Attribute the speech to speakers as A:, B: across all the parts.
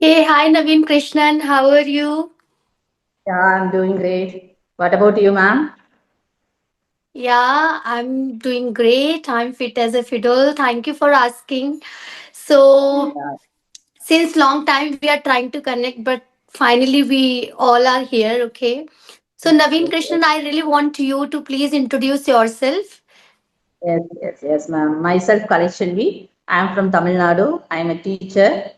A: Hey, hi Naveen Krishnan, how are you?
B: Yeah, I'm doing great. What about you, ma'am?
A: Yeah, I'm doing great. I'm fit as a fiddle. Thank you for asking. So,
B: Yeah,
A: since long time we are trying to connect, but finally we all are here, okay? So, Naveen
B: yes, yes,
A: Krishnan, I really want you to please introduce yourself.
B: yes, ma'am. Myself, Kalesh Shelvi. I'm from Tamil Nadu. I'm a teacher.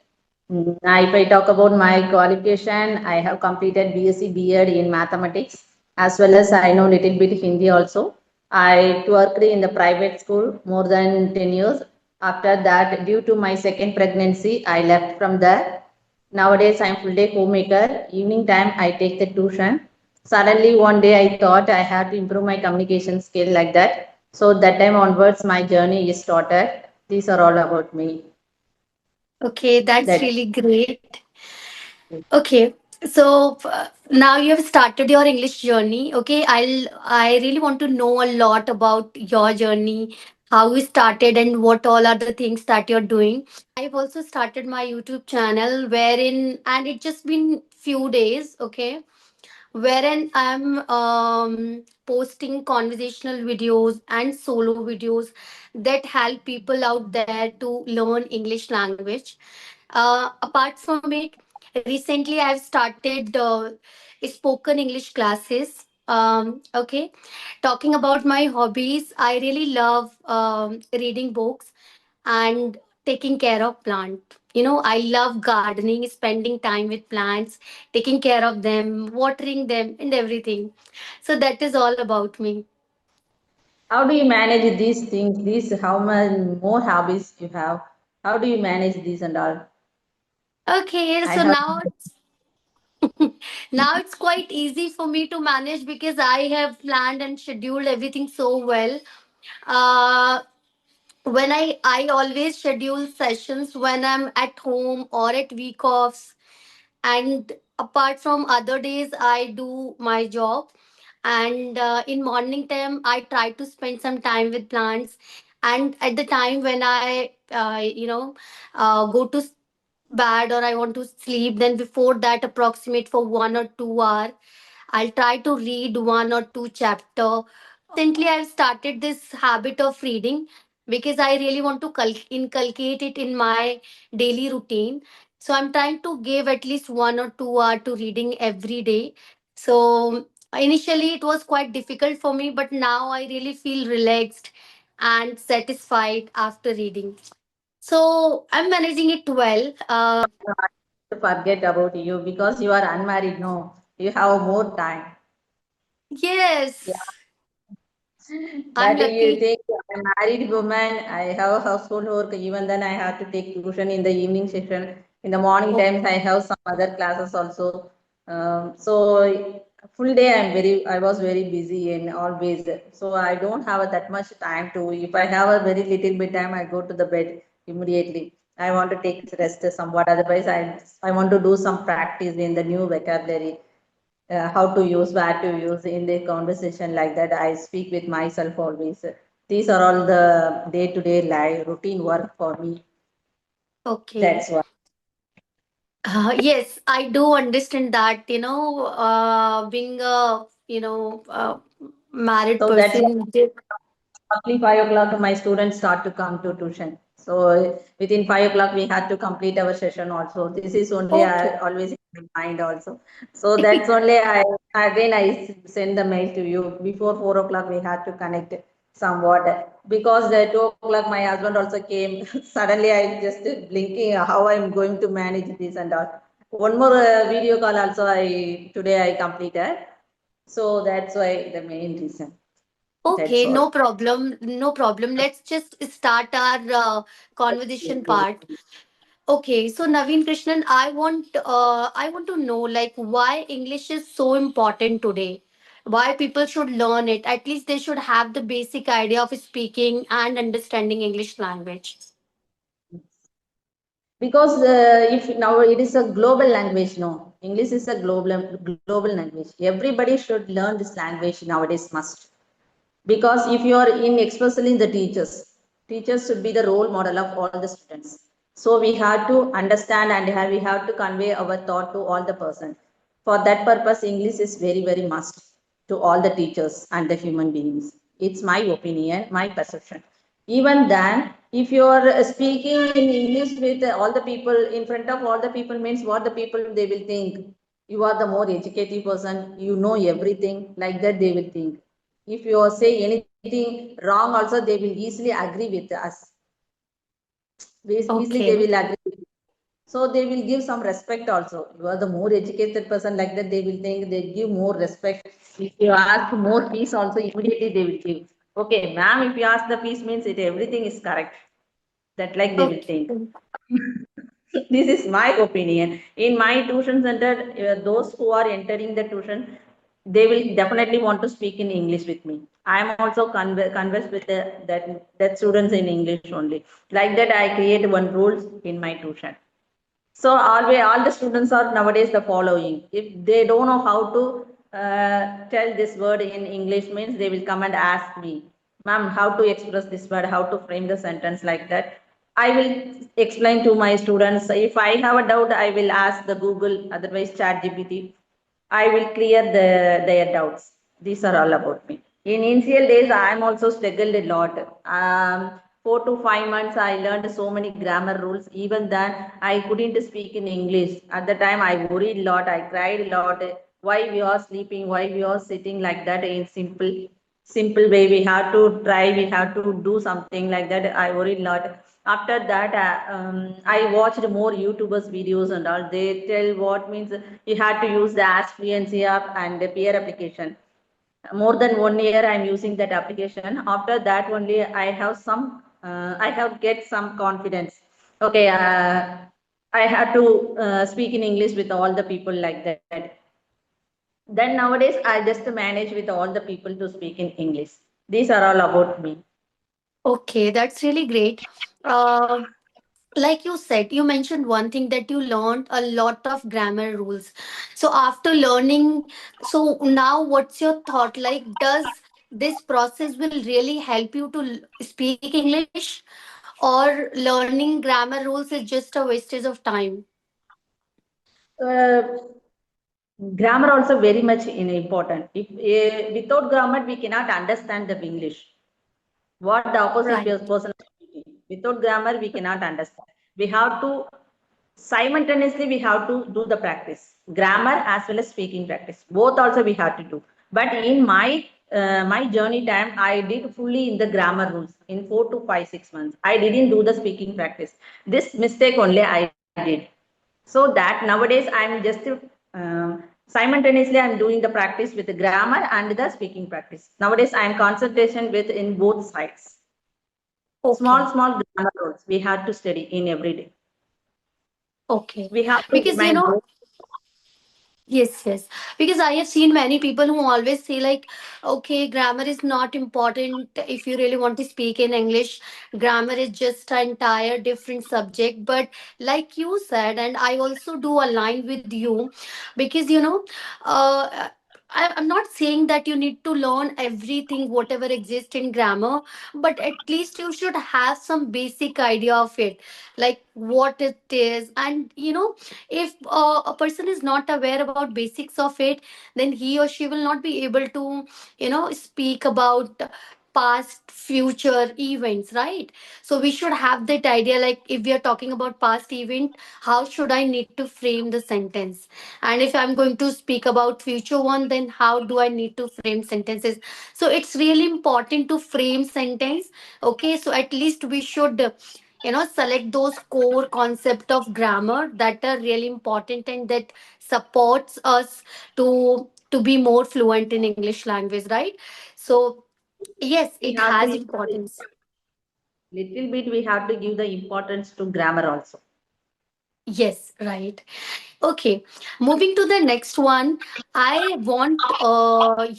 B: If I talk about my qualification, I have completed BSc B.Ed in mathematics, as well as I know little bit Hindi also. I worked in the private school more than 10 years. After that, due to my second pregnancy, I left from there. Nowadays, I'm full day homemaker. Evening time, I take the tuition. Suddenly, one day, I thought I had to improve my communication skill like that. So that time onwards, my journey is started. These are all about me.
A: Okay, that's
B: That
A: really great. Okay, so now you have started your English journey. Okay, I really want to know a lot about your journey, how you started, and what all are the things that you're doing. I've also started my YouTube channel, and it just been few days. Okay, wherein I'm posting conversational videos and solo videos that help people out there to learn English language. Apart from it, recently I've started spoken English classes. Okay, talking about my hobbies, I really love reading books and taking care of plant. I love gardening, spending time with plants, taking care of them, watering them, and everything. So that is all about me.
B: how do you manage these things? These how many more hobbies you have? How do you manage these and all?
A: Okay,
B: I
A: so
B: have
A: now it's quite easy for me to manage because I have planned and scheduled everything so well. Uh, when I always schedule sessions when I'm at home or at week offs, and apart from other days I do my job, and in morning time I try to spend some time with plants, and at the time when I go to bed or I want to sleep, then before that approximate for 1 or 2 hours I'll try to read one or two chapter. Recently, I've started this habit of reading because I really want to inculcate it in my daily routine. So I'm trying to give at least 1 or 2 hours to reading every day. So initially, it was quite difficult for me, but now I really feel relaxed and satisfied after reading. So I'm managing it well.
B: to forget about you because you are unmarried. No, you have more time.
A: Yes, I'm
B: But you
A: lucky.
B: take a married woman, I have a household work, even then I have to take tuition in the evening session. In the morning times, I have some other classes also. So full day I was very busy and always. So I don't have that much time to, if I have a very little bit time, I go to the bed immediately. I want to take rest somewhat. Otherwise, I want to do some practice in the new vocabulary, how to use, where to use in the conversation like that. I speak with myself always. These are all the day-to-day life routine work for me.
A: Okay.
B: That's why.
A: Yes, I do understand that, being a, married
B: So that's why
A: person.
B: roughly 5 o'clock my students start to come to tuition. So within 5 o'clock we had to complete our session also. This is only
A: Okay.
B: always in my mind also. So that's only I send the mail to you. Before 4 o'clock we had to connect somewhat because the 2 o'clock my husband also came. Suddenly I just blinking how I'm going to manage this and all. One more video call also I today I completed. So that's why the main reason. That's
A: Okay,
B: all.
A: no problem. No problem. Let's just start our conversation part. Okay, so Naveen Krishnan, I want to know like why English is so important today. Why people should learn it. At least they should have the basic idea of speaking and understanding English language.
B: Because if now it is a global language, no, English is a global language. Everybody should learn this language nowadays, must. Because if you are in, especially the teachers should be the role model of all the students. So we have to understand and we have to convey our thought to all the person. For that purpose, English is very, very must to all the teachers and the human beings. It's my opinion, my perception. Even then, if you are speaking in English with all the people in front of all the people means what the people they will think. You are the more educated person, you know everything, like that they will think. If you are say anything wrong also, they will easily agree with us. Easily they
A: Okay.
B: will agree. So they will give some respect also. You are the more educated person, like that they will think they give more respect. If you ask more fees also, immediately they will give. Okay, ma'am, if you ask the fees means it everything is correct. That like they will think.
A: Okay.
B: This is my opinion. In my tuition center, those who are entering the tuition, they will definitely want to speak in English with me. I am also converse with that students in English only. Like that, I create one rules in my tuition. So always all the students are nowadays the following. If they don't know how to tell this word in English means they will come and ask me, ma'am, how to express this word, how to frame the sentence like that. I will explain to my students. If I have a doubt, I will ask the Google, otherwise Chat GPT. I will clear their doubts. These are all about me. In initial days, I am also struggled a lot. 4 to 5 months, I learned so many grammar rules. Even then, I couldn't speak in English. At the time, I worried a lot. I cried a lot. Why we are sleeping? Why we are sitting like that in simple way? We have to try. We have to do something like that. I worried a lot. After that, I watched more YouTubers videos and all. They tell what means you have to use the Ask Fluency app and the peer application. More than 1 year I'm using that application. After that only I have I have get some confidence. Okay, I have to speak in English with all the people like that. Then nowadays I just manage with all the people to speak in English. These are all about me.
A: Okay, that's really great. Uh, like you said, you mentioned one thing that you learned a lot of grammar rules. So after learning, so now what's your thought? Like, does this process will really help you to speak English, or learning grammar rules is just a wastage of time?
B: uh, Grammar also very much important. If without grammar we cannot understand the English what the opposite
A: Right.
B: person is speaking. Without grammar, we cannot understand. We have to simultaneously we have to do the practice, grammar as well as speaking practice. Both also we have to do. But in my journey time, I did fully in the grammar rules in 4 to 5 6 months. I didn't do the speaking practice. This mistake only I did. So that nowadays I'm just simultaneously I'm doing the practice with the grammar and the speaking practice. Nowadays I'm concentration with in both sides.
A: Okay.
B: Small grammar rules we have to study in every day.
A: Okay.
B: We have to
A: Because
B: remind both.
A: yes, yes. Because I have seen many people who always say, like, okay, grammar is not important if you really want to speak in English. Grammar is just an entire different subject. But like you said, and I also do align with you, because, I'm not saying that you need to learn everything, whatever exists in grammar, but at least you should have some basic idea of it, like what it is. And, if a person is not aware about basics of it, then he or she will not be able to speak about past future events, right? So we should have that idea, like if we are talking about past event, how should I need to frame the sentence? And if I'm going to speak about future one, then how do I need to frame sentences? So it's really important to frame sentence. Okay, so at least we should select those core concept of grammar that are really important and that supports us to be more fluent in English language, right? So yes,
B: We
A: it
B: have to
A: has
B: use the
A: importance.
B: little bit we have to give the importance to grammar also.
A: Yes, right. Okay, moving to the next one, I want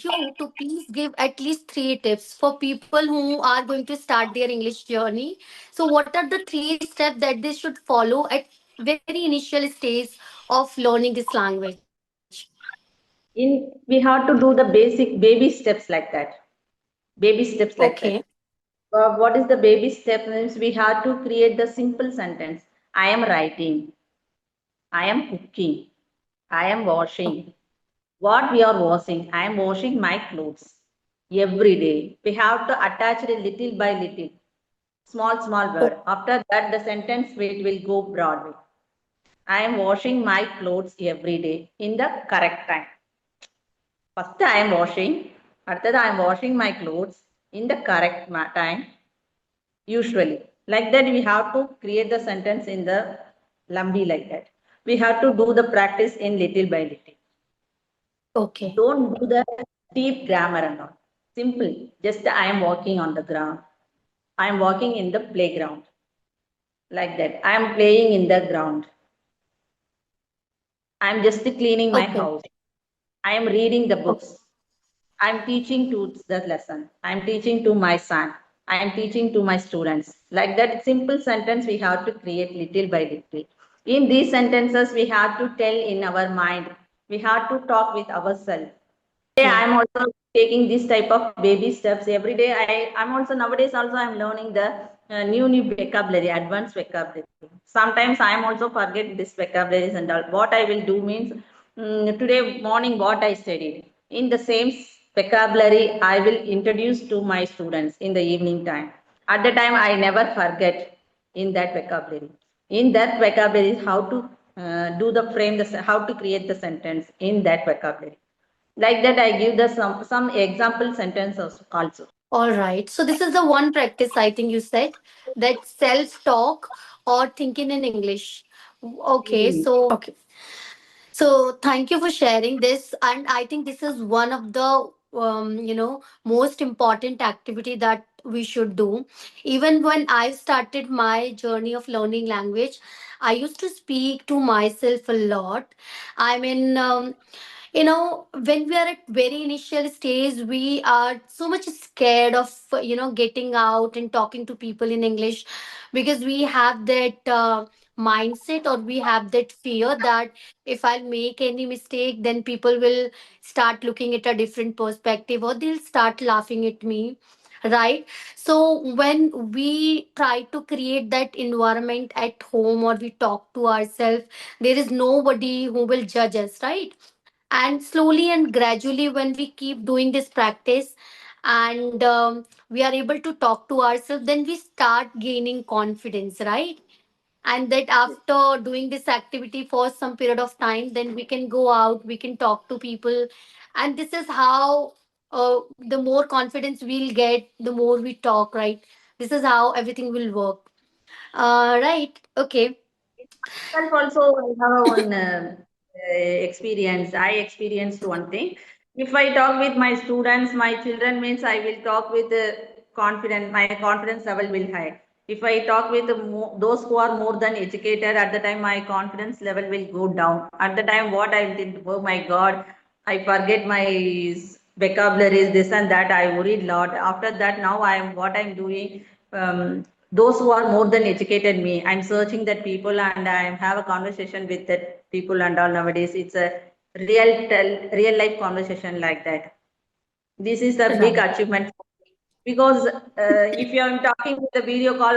A: you to please give at least three tips for people who are going to start their English journey. So, what are the three steps that they should follow at very initial stage of learning this language?
B: In we have to do the basic baby steps like that. Baby steps like
A: Okay.
B: that. What is the baby step means we have to create the simple sentence. I am writing. I am cooking. I am washing. What we are washing? I am washing my clothes every day. We have to attach it little by little, small, small
A: Oh,
B: word. After that, the sentence will go broadly. I am washing my clothes every day in the correct time. First, I am washing. After that, I am washing my clothes in the correct time. Usually, like that, we have to create the sentence in the lumpy like that. We have to do the practice in little by little.
A: okay.
B: Don't do the deep grammar and all. Simple. Just I am walking on the ground. I am walking in the playground. Like that. I am playing in the ground. I am just cleaning my
A: Okay.
B: house. I am reading the
A: Okay.
B: books. I am teaching to the lesson. I am teaching to my son. I am teaching to my students. Like that simple sentence we have to create little by little. In these sentences, we have to tell in our mind. We have to talk with ourselves.
A: Okay.
B: I'm also taking this type of baby steps every day. I'm also nowadays also I'm learning the new vocabulary, advanced vocabulary. Sometimes I'm also forget this vocabularies and all. What I will do means today morning what I studied in the same vocabulary I will introduce to my students in the evening time. At the time I never forget in that vocabulary. In that vocabulary, how to do the frame, how to create the sentence in that vocabulary. Like that, I give the some example sentences also.
A: All right. So this is the one practice I think you said, that self talk or thinking in English. Okay.
B: Reading.
A: So so thank you for sharing this, and I think this is one of the most important activity that we should do. Even when I started my journey of learning language, I used to speak to myself a lot. I mean, when we are at very initial stage, we are so much scared of getting out and talking to people in English, because we have that mindset, or we have that fear that if I'll make any mistake, then people will start looking at a different perspective, or they'll start laughing at me, right? So when we try to create that environment at home, or we talk to ourselves, there is nobody who will judge us, right? And slowly and gradually, when we keep doing this practice, and we are able to talk to ourselves, then we start gaining confidence, right? And that after doing this activity for some period of time, then we can go out, we can talk to people, and this is how the more confidence we'll get, the more we talk, right? This is how everything will work. Right. Okay.
B: Myself also I have one experience. I experienced one thing. If I talk with my students, my children means I will talk with confidence. My confidence level will high. If I talk with those who are more than educated, at the time my confidence level will go down. At the time, what I did, oh my God, I forget my vocabularies, this and that. I worried a lot. After that, now I am what I'm doing. Those who are more than educated me, I'm searching that people and I have a conversation with that people and all nowadays. It's a real life conversation like that. This is a big
A: Right.
B: achievement because if you are talking with a video call,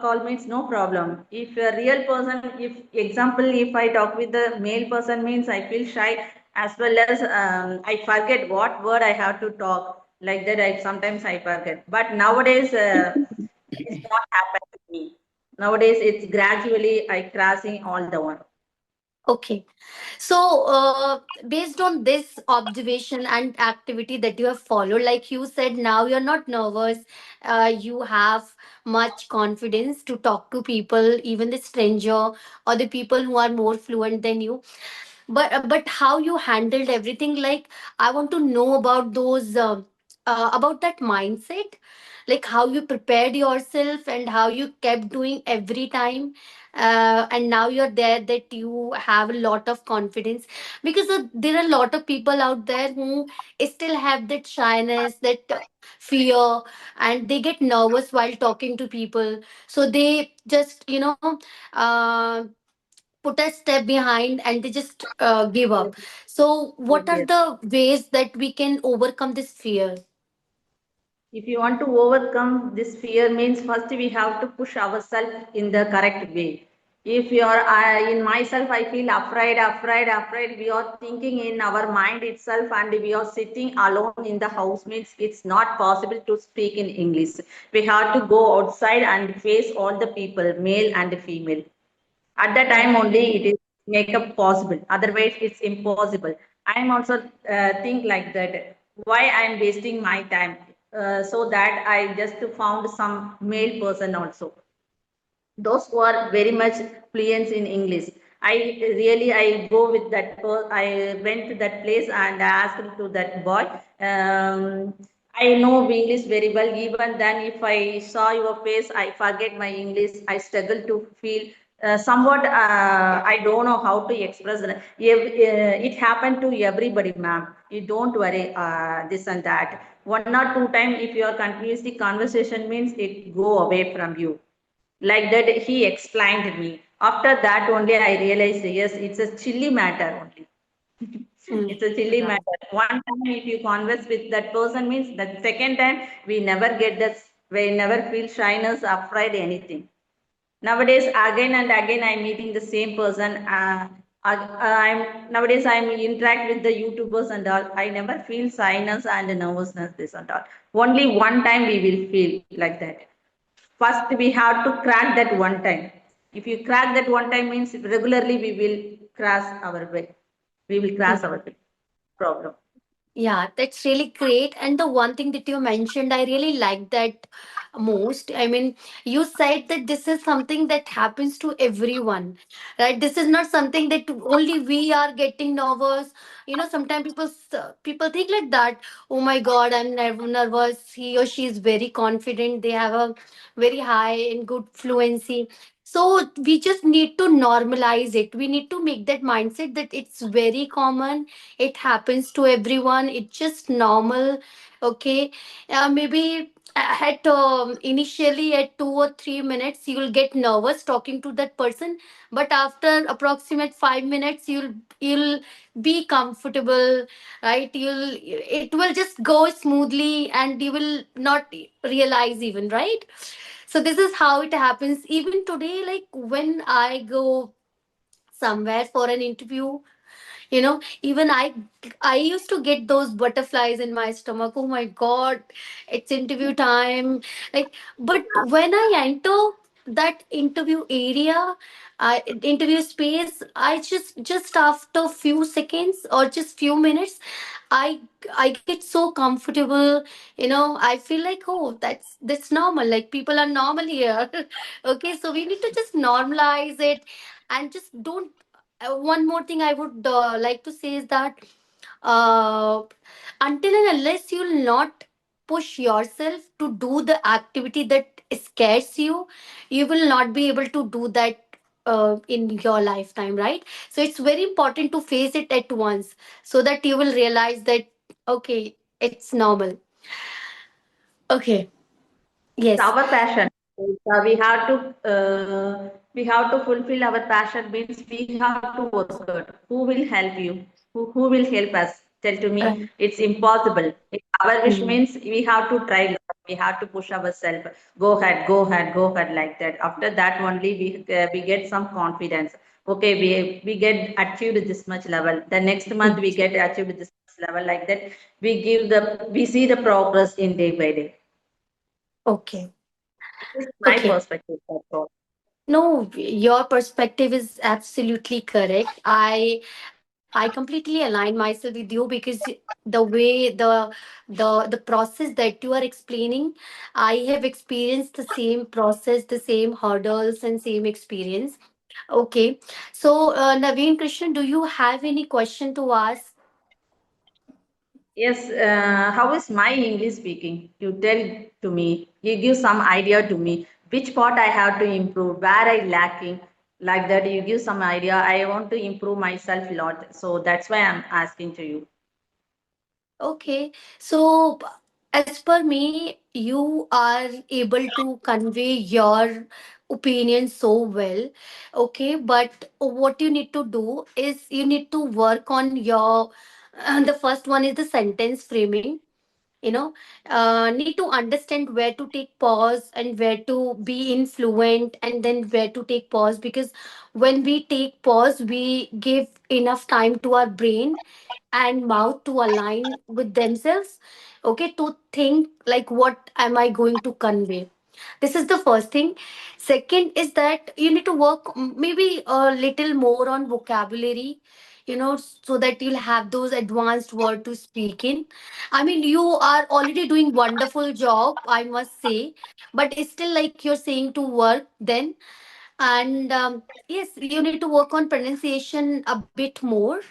B: call means no problem. If a real person, if example, if I talk with the male person means I feel shy as well as I forget what word I have to talk. Like that, I sometimes I forget. But nowadays, it's not happened to me. Nowadays, it's gradually I crossing all the one.
A: Okay. So, based on this observation and activity that you have followed, like you said, now you're not nervous. You have much confidence to talk to people, even the stranger or the people who are more fluent than you. But how you handled everything, like I want to know about those about that mindset, like how you prepared yourself and how you kept doing every time, and now you're there, that you have a lot of confidence, because there are a lot of people out there who still have that shyness, that fear, and they get nervous while talking to people, so they just uh, put a step behind and they just give
B: Yes,
A: up. So what are
B: yes.
A: the ways that we can overcome this fear?
B: If you want to overcome this fear means first we have to push ourselves in the correct way. If you're in myself, I feel afraid. We are thinking in our mind itself, and we are sitting alone in the house means it's not possible to speak in English. We have to go outside and face all the people, male and female. At that
A: Yeah.
B: time only it is make up possible, otherwise it's impossible. I am also think like that, why I am wasting my time, so that I just found some male person also, those who are very much fluent in English. I go with that. I went to that place and asked to that boy. I know English very well. Even then, if I saw your face, I forget my English. I struggle to feel somewhat. I don't know how to express it. It happened to everybody, ma'am. You don't worry. This and that. One or two time, if you are continuously conversation means it go away from you, like that he explained me. After that only I realized, yes, it's a chilly matter only.
A: Mm.
B: It's a chilly
A: Yeah.
B: matter. One time if you converse with that person means that second time we never get this, we never feel shyness, afraid, anything. Nowadays again and again I'm meeting the same person. I'm nowadays I'm interact with the YouTubers and all. I never feel shyness and nervousness, this and all. Only one time we will feel like that. First we have to crack that one time. If you crack that one time means regularly we will cross our way, we will cross our way problem.
A: Yeah, that's really great. And the one thing that you mentioned, I really like that most. I mean, you said that this is something that happens to everyone, right? This is not something that only we are getting nervous. You know, sometimes people think like that. Oh my God, I'm nervous. He or she is very confident. They have a very high and good fluency. So we just need to normalize it. We need to make that mindset that it's very common, it happens to everyone, it's just normal. Okay. Maybe at initially at 2 or 3 minutes you'll get nervous talking to that person, but after approximate 5 minutes you'll be comfortable, right? It will just go smoothly and you will not realize even, right? So this is how it happens even today. Like when I go somewhere for an interview, even I used to get those butterflies in my stomach. Oh my God, it's interview time. Like, but when I enter that interview area, interview space, I just after few seconds or just few minutes, i I get so comfortable. I feel like, oh, that's normal, like people are normal here. Okay, so we need to just normalize it and just don't. One more thing I would like to say is that uh, until and unless you'll not push yourself to do the activity that scares you, you will not be able to do that in your lifetime, right? So it's very important to face it at once so that you will realize that, okay, it's normal. Okay.
B: It's
A: Yes.
B: our passion. We have to fulfill our passion means we have to work hard. Who will help you? Who will help us? Tell to me.
A: Right.
B: It's impossible. If our wish means
A: Mhm.
B: we have to try. We have to push ourselves. Go ahead like that. After that only we get some confidence. Okay, we get achieved this much level. The next month we get achieved this much level, like that. We see the progress in day by day.
A: Okay.
B: This is my
A: Okay.
B: perspective. That's all.
A: No, your perspective is absolutely correct. I completely align myself with you because the way the process that you are explaining, I have experienced the same process, the same hurdles and same experience. Okay. So Naveen Krishnan, do you have any question to ask?
B: Yes, how is my English speaking? You tell to me, you give some idea to me, which part I have to improve, where I lacking, like that. You give some idea. I want to improve myself a lot, so that's why I'm asking to you.
A: Okay. So, as per me, you are able to convey your opinion so well. Okay. But what you need to do is you need to work on your, the first one is the sentence framing. you know, need to understand where to take pause and where to be influent, and then where to take pause, because when we take pause we give enough time to our brain and mouth to align with themselves, okay, to think like what am I going to convey. This is the first thing. Second is that you need to work maybe a little more on vocabulary, so that you'll have those advanced word to speak in. I mean, you are already doing wonderful job, I must say, but it's still like you're saying to work then. And yes, you need to work on pronunciation a bit more.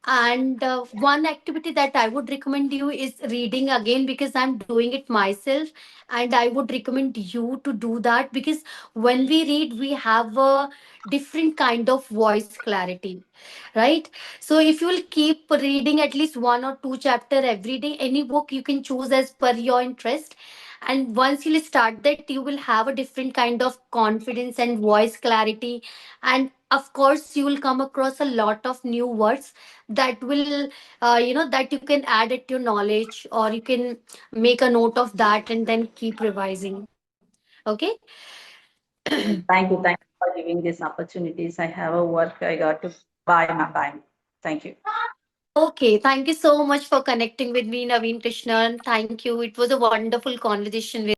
A: And one activity that I would recommend you is reading again, because I'm doing it myself. And I would recommend you to do that, because when we read, we have a different kind of voice clarity, right? So if you will keep reading at least one or two chapter every day, any book you can choose as per your interest. And once you start that, you will have a different kind of confidence and voice clarity. And of course, you will come across a lot of new words that will that you can add it to your knowledge, or you can make a note of that and then keep revising. Okay.
B: Thank you for giving these opportunities. I have a work I got to buy my bye. Thank you.
A: Okay, thank you so much for connecting with me, Naveen Krishnan. Thank you. It was a wonderful conversation with